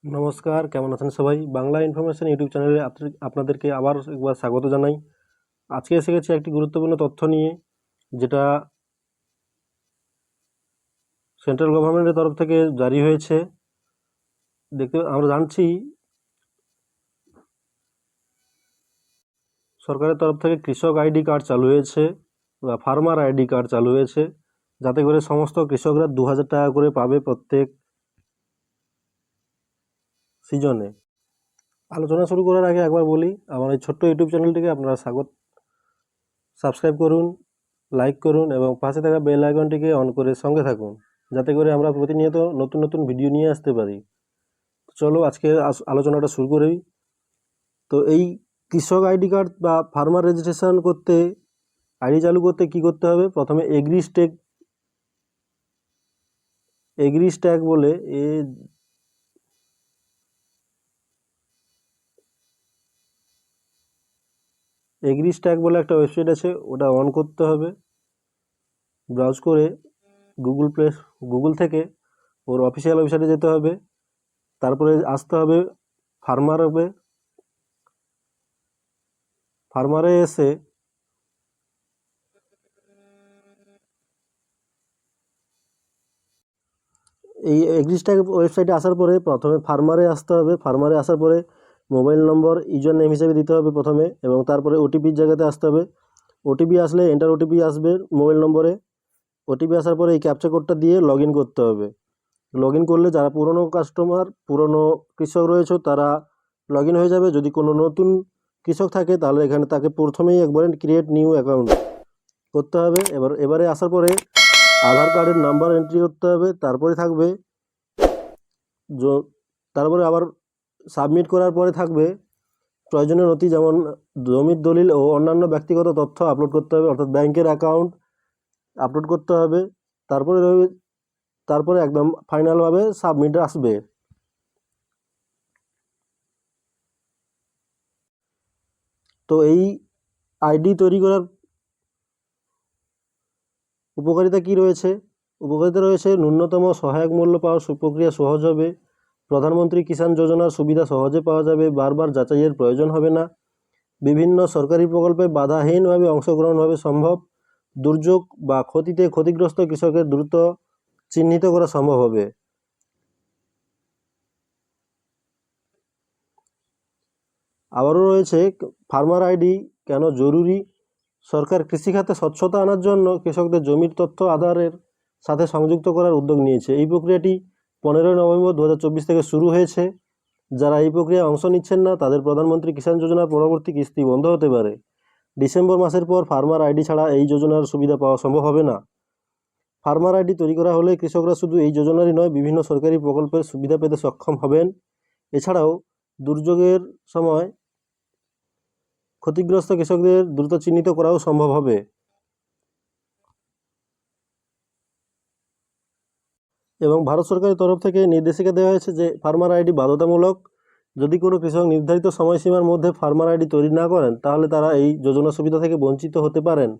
নমস্কার, কেমন আছেন সবাই? বাংলা ইনফরমেশন ইউটিউব চ্যানেলে আপনাদেরকে আবার একবার স্বাগত জানাই। আজকে এসে গেছি একটি গুরুত্বপূর্ণ তথ্য নিয়ে, যেটা সেন্ট্রাল গভর্নমেন্টের তরফ থেকে জারি হয়েছে। আমরা জানছি সরকারের তরফ থেকে কৃষক আইডি কার্ড চালু হয়েছে বা ফার্মার আইডি কার্ড চালু হয়েছে, যাতে করে সমস্ত কৃষকরা 2000 টাকা করে পাবে প্রত্যেক সিজনে। আলোচনা শুরু করার আগে একবার বলি, আমার এই ছোট্ট ইউটিউব চ্যানেলটিকে আপনারা সাবস্ক্রাইব করুন, লাইক করুন এবং পাশে থাকা বেল আইকনটিকে অন করে সঙ্গে থাকুন, যাতে করে আমরা প্রতিনিয়ত নতুন নতুন ভিডিও নিয়ে আসতে পারি। চলো আজকে আলোচনাটা শুরু করি। তো এই কৃষক আইডি কার্ড বা ফার্মার রেজিস্ট্রেশন করতে, আইডি চালু করতে কি করতে হবে? প্রথমে এগ্রি স্ট্যাক বলে এগ্রি স্ট্যাক বলে একটা ওয়েবসাইট আছে, ওটা অন করতে হবে। ব্রাউজ করে গুগল থেকে ওর অফিসিয়াল ওয়েবসাইটে যেতে হবে, তারপরে আসতে হবে ফার্মারে এসে এই এগ্রিস্ট্যাক ওয়েবসাইটে আসার পরে প্রথমে ফার্মারে আসতে হবে। ফার্মারে আসার পরে মোবাইল নম্বর ইউজার নেম হিসেবে দিতে হবে প্রথমে, এবং তারপরে ওটিপির জায়গাতে আসতে হবে। ওটিপি আসলে এন্টার ওটিপি আসবে মোবাইল নম্বরে। ওটিপি আসার পরে এই ক্যাপচা কোডটা দিয়ে লগ ইন করতে হবে। লগ ইন করলে যারা পুরনো কৃষক রয়েছে তারা লগ ইন হয়ে যাবে। যদি কোনো নতুন কৃষক থাকে তাহলে এখানে তাকে প্রথমেই একবারে ক্রিয়েট নিউ অ্যাকাউন্ট করতে হবে। এবারে আসার পরে আধার কার্ডের নাম্বার এন্ট্রি করতে হবে। তারপরে আবার সাবমিট করার পরে থাকবে প্রয়োজনীয় নথি, যেমন জমির দলিল ও অন্যান্য ব্যক্তিগত তথ্য আপলোড করতে হবে, অর্থাৎ ব্যাংকের অ্যাকাউন্ট আপলোড করতে হবে। তারপরে একদম ফাইনালভাবে সাবমিট আসবে। তো এই আইডি তৈরি করার উপকারিতা কি রয়েছে? উপকারিতা রয়েছে ন্যূনতম সহায়ক মূল্য পাওয়ার প্রক্রিয়া সহজ হবে, প্রধানমন্ত্রী কিষাণ যোজনার সুবিধা সহজে পাওয়া যাবে, বারবার যাচাইয়ের প্রয়োজন হবে না, বিভিন্ন সরকারি প্রকল্পে বাধাহীনভাবে অংশগ্রহণ হবে সম্ভব, দুর্যোগ বা ক্ষতিতে ক্ষতিগ্রস্ত কৃষকের দ্রুত চিহ্নিত করা সম্ভব হবে। আবারও রয়েছে ফার্মার আইডি কেন জরুরি? সরকার কৃষিখাতে স্বচ্ছতা আনার জন্য কৃষকদের জমির তথ্য আধারের সাথে সংযুক্ত করার উদ্যোগ নিয়েছে। এই প্রক্রিয়াটি 15ই নভেম্বর 2024 থেকে শুরু হয়েছে। যারা এই প্রক্রিয়ায় অংশ নিচ্ছেন না তাদের প্রধানমন্ত্রী কিষাণ যোজনার পরবর্তী কিস্তি বন্ধ হতে পারে। ডিসেম্বর মাসের পর ফার্মার আইডি ছাড়া এই যোজনার সুবিধা পাওয়া সম্ভব হবে না। ফার্মার আইডি তৈরি করা হলে কৃষকরা শুধু এই যোজনারই নয়, বিভিন্ন সরকারি প্রকল্পের সুবিধা পেতে সক্ষম হবেন। এছাড়াও দুর্যোগের সময় ক্ষতিগ্রস্ত কৃষকদের দ্রুত চিহ্নিত করাও সম্ভব হবে। এবং ভারত সরকারের তরফ থেকে নির্দেশিকা দেওয়া হয়েছে যে ফার্মার আইডি বাধ্যতামূলক। যদি কোনো কৃষক নির্ধারিত সময়সীমার মধ্যে ফার্মার আইডি তৈরি না করেন তাহলে তারা এই যোজনা সুবিধা থেকে বঞ্চিত হতে পারেন।